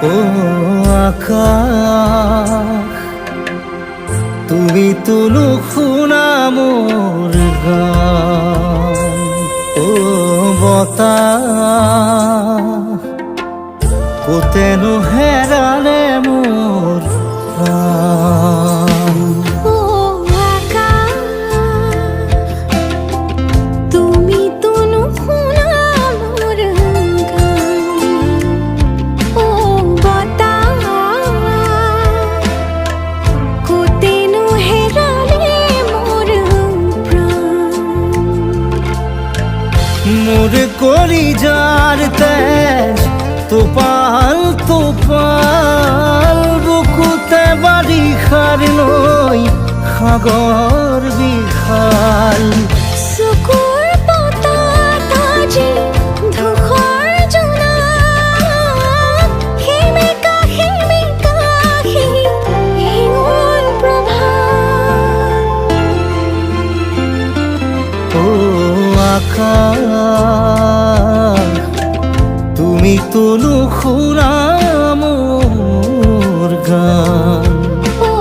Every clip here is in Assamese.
ও আকাশ তুমি তো নুশুনা মোৰ গান। ও বতাহ কোতেনো হেৰালে মোৰ প্ৰাণ। মোৰ কলিজাৰ তেজ তোপাল তোপাল বুকুতে বাৰিষাৰ নৈ সাগৰ বিশাল। চকুৰ পতাত আজি ধূসৰ জোনাক সেমেকা সেমেকা হিঙুল প্ৰভাত। ও আকাশ তুমি তো নুশুনা মোৰ গান। ও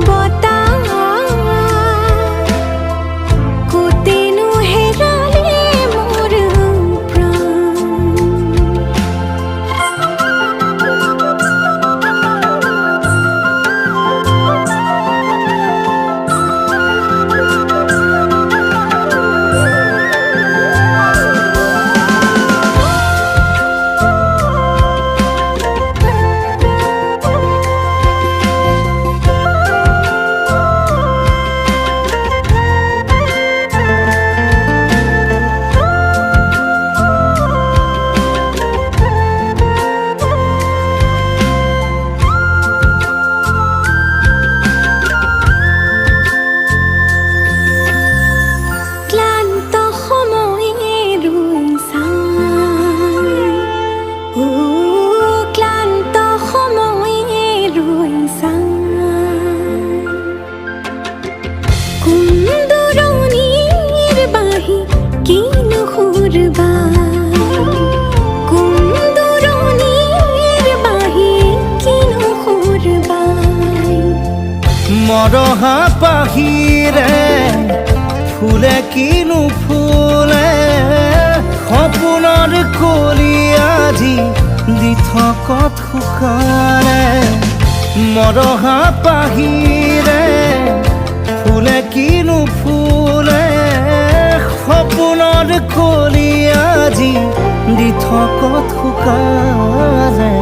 বতাহ কোতেনো হেৰালে মোৰ প্ৰাণ। মৰহা পাহিৰে ফুলে কিনো ফুলে সপোনৰ কলি আজি দি থকত শুকালে। মৰহা পাহিৰে ফুলে কিনো ফুলে সপোনৰ কলি আজি দি থকত শুকালে।